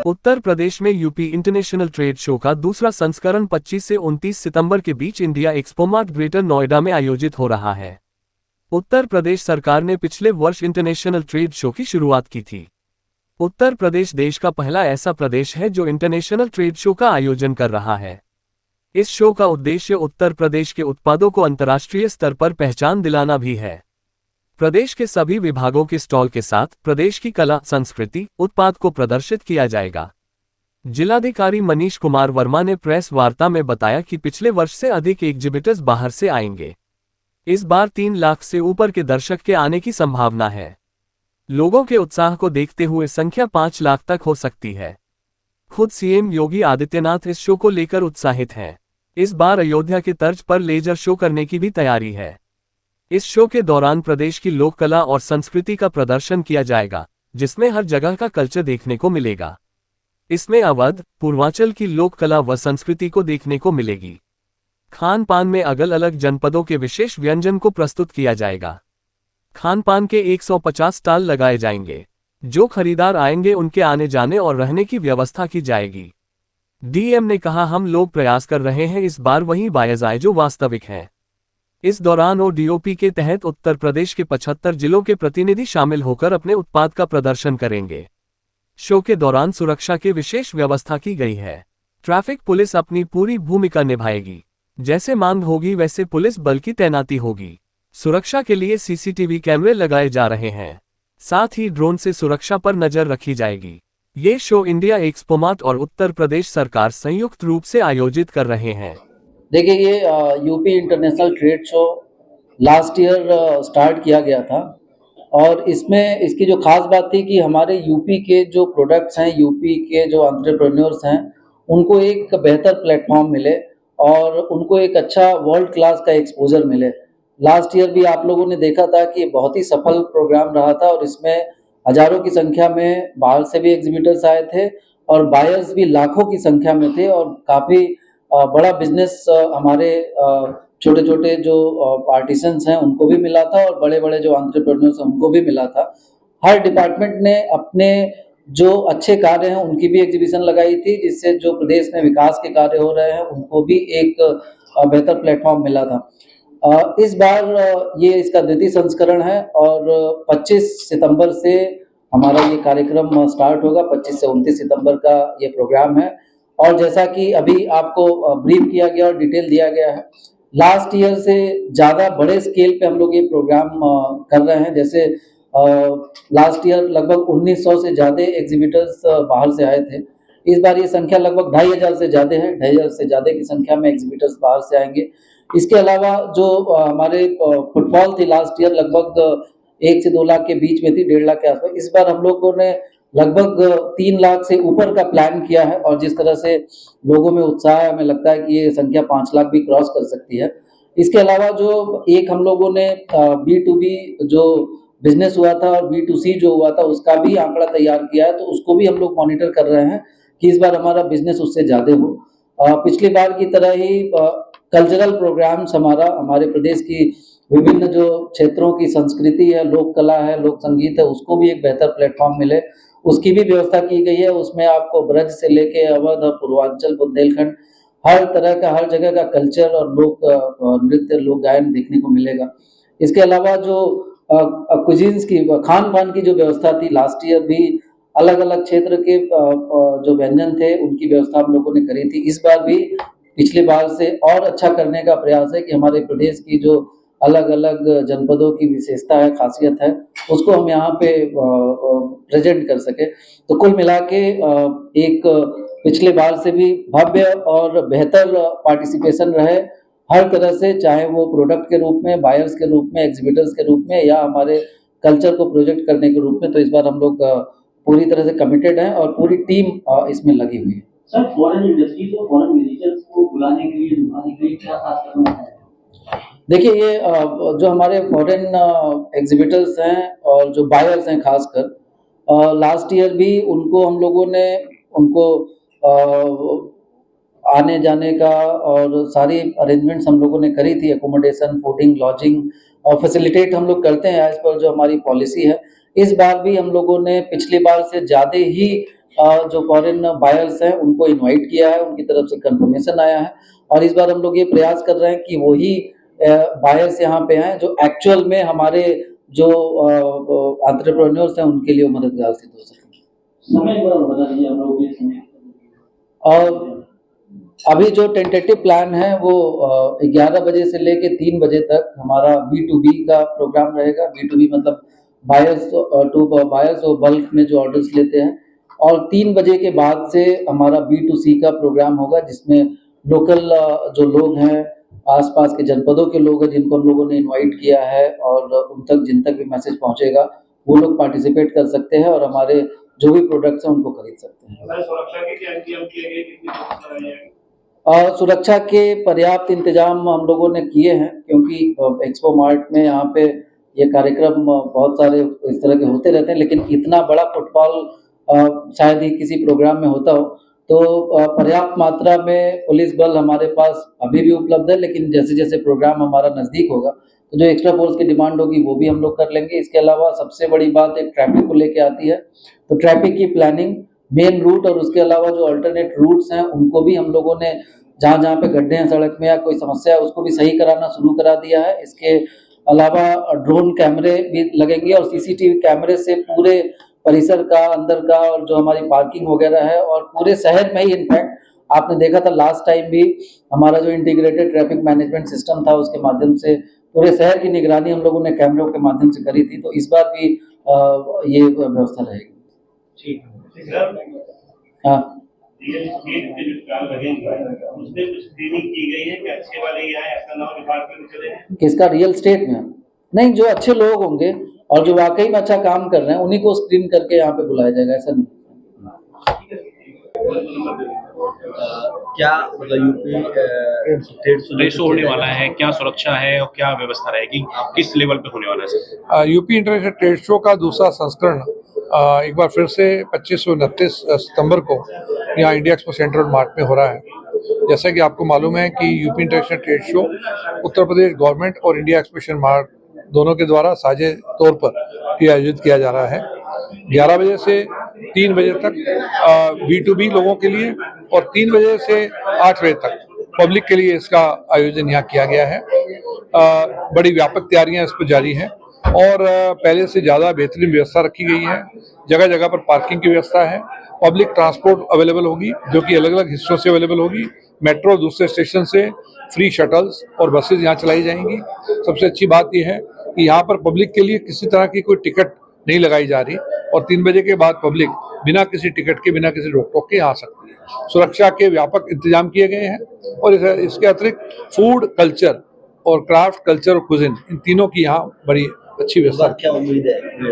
उत्तर प्रदेश में UP international trade show का दूसरा संस्करण 25 से 29 सितंबर के बीच इंडिया एक्सपोमार्ट ग्रेटर नोएडा में आयोजित हो रहा है। उत्तर प्रदेश सरकार ने पिछले वर्ष इंटरनेशनल ट्रेड शो की शुरुआत की थी। उत्तर प्रदेश देश का पहला ऐसा प्रदेश है जो इंटरनेशनल ट्रेड शो का आयोजन कर रहा है। इस शो का उद्देश्य उत्तर प्रदेश के उत्पादों को अंतर्राष्ट्रीय स्तर पर पहचान दिलाना भी है। प्रदेश के सभी विभागों के स्टॉल के साथ प्रदेश की कला, संस्कृति, उत्पाद को प्रदर्शित किया जाएगा। जिलाधिकारी मनीष कुमार वर्मा ने प्रेस वार्ता में बताया कि पिछले वर्ष से अधिक एग्जिबिटर्स बाहर से आएंगे। इस बार 3 लाख से ऊपर के दर्शक के आने की संभावना है। लोगों के उत्साह को देखते हुए संख्या 5 लाख तक हो सकती है। खुद सीएम योगी आदित्यनाथ इस शो को लेकर उत्साहित हैं। इस बार अयोध्या के तर्ज पर लेजर शो करने की भी तैयारी है। इस शो के दौरान प्रदेश की लोक कला और संस्कृति का प्रदर्शन किया जाएगा, जिसमें हर जगह का कल्चर देखने को मिलेगा। इसमें अवध, पूर्वांचल की लोक कला व संस्कृति को देखने को मिलेगी। खान पान में अलग अलग जनपदों के विशेष व्यंजन को प्रस्तुत किया जाएगा। खान पान के 150 स्टॉल लगाए जाएंगे। जो खरीदार आएंगे उनके आने जाने और रहने की व्यवस्था की जाएगी। डीएम ने कहा, हम लोग प्रयास कर रहे हैं इस बार वही बायर्स आए जो वास्तविक हैं। इस दौरान ओडीओपी के तहत उत्तर प्रदेश के 75 जिलों के प्रतिनिधि शामिल होकर अपने उत्पाद का प्रदर्शन करेंगे। शो के दौरान सुरक्षा की विशेष व्यवस्था की गई है। ट्रैफिक पुलिस अपनी पूरी भूमिका निभाएगी। जैसे मांग होगी वैसे पुलिस बल की तैनाती होगी। सुरक्षा के लिए सीसीटीवी कैमरे लगाए जा रहे हैं। साथ ही ड्रोन से सुरक्षा पर नजर रखी जाएगी। ये शो इंडिया एक्सपोमार्ट और उत्तर प्रदेश सरकार संयुक्त रूप से आयोजित कर रहे हैं। देखिए, ये UP international trade show last year start किया गया था और इसमें इसकी जो खास बात थी कि हमारे यूपी के जो प्रोडक्ट्स हैं, यूपी के जो एंटरप्रेन्योर्स हैं, उनको एक बेहतर प्लेटफॉर्म मिले और उनको एक अच्छा वर्ल्ड क्लास का एक्सपोजर मिले। लास्ट ईयर भी आप लोगों ने देखा था कि बहुत ही सफल प्रोग्राम रहा था और इसमें हजारों की संख्या में बाहर से भी एग्जिबिटर्स आए थे और बायर्स भी लाखों की संख्या में थे और काफ़ी बड़ा बिजनेस हमारे छोटे छोटे जो आर्टिसंस हैं उनको भी मिला था और बड़े बड़े जो एंटरप्रेन्योर्स हैं उनको भी मिला था। हर डिपार्टमेंट ने अपने जो अच्छे कार्य हैं उनकी भी एग्जीबिशन लगाई थी, जिससे जो प्रदेश में विकास के कार्य हो रहे हैं उनको भी एक बेहतर प्लेटफॉर्म मिला था। इस बार ये इसका द्वितीय संस्करण है और 25 सितंबर से हमारा ये कार्यक्रम स्टार्ट होगा। 25 से 29 सितंबर का ये प्रोग्राम है और जैसा कि अभी आपको ब्रीफ किया गया और डिटेल दिया गया है, लास्ट ईयर से ज़्यादा बड़े स्केल पे हम लोग ये प्रोग्राम कर रहे हैं। जैसे लास्ट ईयर लगभग 1900 से ज़्यादा एग्जिबिटर्स बाहर से आए थे। इस बार ये संख्या लगभग 2500 से ज़्यादा है। 2500 से ज़्यादा की संख्या में एग्जिबिटर्स बाहर से आएंगे। इसके अलावा जो हमारे फुटफॉल थी लास्ट ईयर लगभग 1 से 2 लाख के बीच में थी, 1.5 लाख के आसपास। इस बार हम लोगों ने लगभग 3 लाख से ऊपर का प्लान किया है और जिस तरह से लोगों में उत्साह है, हमें लगता है कि ये संख्या 5 लाख भी क्रॉस कर सकती है। इसके अलावा जो एक हम लोगों ने B2B जो बिजनेस हुआ था और B2C जो हुआ था उसका भी आंकड़ा तैयार किया है, तो उसको भी हम लोग मॉनिटर कर रहे हैं कि इस बार हमारा बिजनेस उससे ज़्यादा हो। पिछली बार की तरह ही कल्चरल प्रोग्राम्स हमारे प्रदेश की विभिन्न जो क्षेत्रों की संस्कृति है, लोक कला है, लोक संगीत है, उसको भी एक बेहतर प्लेटफॉर्म मिले, उसकी भी व्यवस्था की गई है। उसमें आपको ब्रज से लेके अवध और पूर्वांचल, बुंदेलखंड, हर तरह का, हर जगह का कल्चर और लोक नृत्य, लोक गायन देखने को मिलेगा। इसके अलावा जो कुजीन्स की, खान पान की जो व्यवस्था थी, लास्ट ईयर भी अलग अलग क्षेत्र के जो व्यंजन थे उनकी व्यवस्था हम लोगों ने करी थी। इस बार भी पिछली बार से और अच्छा करने का प्रयास है कि हमारे प्रदेश की जो अलग अलग जनपदों की विशेषता है, खासियत है, उसको हम यहाँ पे प्रेजेंट कर सके। तो कुल मिला के एक पिछले बार से भी भव्य और बेहतर पार्टिसिपेशन रहे हर तरह से, चाहे वो प्रोडक्ट के रूप में, बायर्स के रूप में, एग्जिबिटर्स के रूप में या हमारे कल्चर को प्रोजेक्ट करने के रूप में। तो इस बार हम लोग पूरी तरह से कमिटेड हैं और पूरी टीम इसमें लगी हुई है। सर, फॉरेन इंडस्ट्री को, फॉरेन विजिटर्स को बुलाने के लिए, ढुकाने के लिए क्या खास करना है? देखिए, ये जो हमारे फॉरेन एग्जिबिटर्स हैं और जो बायर्स हैं खासकर, लास्ट ईयर भी उनको हम लोगों ने उनको आने जाने का और सारी अरेंजमेंट्स हम लोगों ने करी थी। एकोमोडेशन, फूडिंग, लॉजिंग और फैसिलिटेट हम लोग करते हैं एज पर जो हमारी पॉलिसी है। इस बार भी हम लोगों ने पिछली बार से ज़्यादा ही जो फॉरेन बायर्स हैं उनको इनवाइट किया है, उनकी तरफ से कंफर्मेशन आया है और इस बार हम लोग ये प्रयास कर रहे हैं कि वही बायर्स यहाँ पे आए जो एक्चुअल में हमारे जो एंटरप्रेन्योर्स हैं उनके लिए मददगार सिद्ध हो सके। समय बता दीजिए हम लोग के समय। और अभी जो टेंटेटिव प्लान है वो 11 बजे से लेके 3 बजे तक हमारा B2B का प्रोग्राम रहेगा। B2B मतलब बायर्स टू बायर्स और बल्क में जो ऑर्डर्स लेते हैं, और 3 बजे के बाद से हमारा B2C का प्रोग्राम होगा जिसमें लोकल जो लोग हैं, आसपास के जनपदों के लोग हैं जिनको हम लोगों ने इनवाइट किया है और उन तक जिन तक भी मैसेज पहुंचेगा वो लोग पार्टिसिपेट कर सकते हैं और हमारे जो भी प्रोडक्ट्स हैं उनको खरीद सकते हैं। सुरक्षा के क्या इंतजाम किए गए, कितनी सुरक्षा रही है? सुरक्षा के पर्याप्त इंतजाम हम लोगों ने किए हैं क्योंकि एक्सपो मार्ट में यहाँ पे ये कार्यक्रम बहुत सारे इस तरह के होते रहते हैं, लेकिन इतना बड़ा फुटफॉल शायद ही किसी प्रोग्राम में होता हो। तो पर्याप्त मात्रा में पुलिस बल हमारे पास अभी भी उपलब्ध है, लेकिन जैसे जैसे प्रोग्राम हमारा नज़दीक होगा तो जो एक्स्ट्रा फोर्स की डिमांड होगी वो भी हम लोग कर लेंगे। इसके अलावा सबसे बड़ी बात एक ट्रैफिक को लेके आती है, तो ट्रैफिक की प्लानिंग, मेन रूट और उसके अलावा जो अल्टरनेट रूट्स हैं उनको भी हम लोगों ने जहाँ जहाँ पे गड्ढे हैं सड़क में या कोई समस्या है उसको भी सही कराना शुरू करा दिया है। इसके अलावा ड्रोन कैमरे भी लगेंगे और CCTV कैमरे से पूरे परिसर का, अंदर का और जो हमारी पार्किंग वगैरह है और पूरे शहर में ही, इनफैक्ट आपने देखा था लास्ट टाइम भी हमारा जो इंटीग्रेटेड ट्रैफिक मैनेजमेंट सिस्टम था उसके माध्यम से पूरे शहर की निगरानी हम लोगों ने कैमरों के माध्यम से करी थी। तो इस बार भी ये व्यवस्था रहेगी। ठीक है। हाँ, उसमें कुछ स्क्रीनिंग की गई है कि अच्छे वाले यहाँ ऐसा ना हो डिपार्टमेंट चले हैं? किसका? रियल स्टेट में नहीं, जो अच्छे लोग होंगे और जो वाकई में अच्छा काम कर रहे हैं उन्हीं को स्क्रीन करके यहाँ पे बुलाया जाएगा, ऐसा नहीं। क्या मतलब यूपी ट्रेड शो होने वाला है, क्या सुरक्षा है और क्या व्यवस्था रहेगी, किस लेवल पे होने वाला है? यूपी इंटरनेशनल ट्रेड शो का दूसरा संस्करण एक बार फिर से 25 से 29 सितंबर को यहाँ इंडिया एक्सपो सेंट्रल मार्ट में हो रहा है। जैसा कि आपको मालूम है कि UP international trade show Uttar Pradesh government और इंडिया एक्सपोजिशन मार्ट दोनों के द्वारा साझे तौर पर ये आयोजित किया जा रहा है। 11 बजे से 3 बजे तक B2B लोगों के लिए और 3 बजे से 8 बजे तक पब्लिक के लिए इसका आयोजन यहाँ किया गया है। बड़ी व्यापक तैयारियां इस पर जारी हैं और पहले से ज़्यादा बेहतरीन व्यवस्था रखी गई है। जगह जगह पर पार्किंग की व्यवस्था है। पब्लिक ट्रांसपोर्ट अवेलेबल होगी जो कि अलग अलग हिस्सों से अवेलेबल होगी। मेट्रो दूसरे स्टेशन से फ्री शटल्स और बसेज यहाँ चलाई जाएंगी। सबसे अच्छी बात यह है कि यहाँ पर पब्लिक के लिए किसी तरह की कोई टिकट नहीं लगाई जा रही और 3 बजे के बाद पब्लिक बिना किसी टिकट के, बिना किसी रोक टोक के आ सकती है। सुरक्षा के व्यापक इंतजाम किए गए हैं और इसके अतिरिक्त फूड कल्चर और क्राफ्ट कल्चर और कुजिन, इन तीनों की यहाँ बड़ी अच्छी व्यवस्था। क्या उम्मीद है?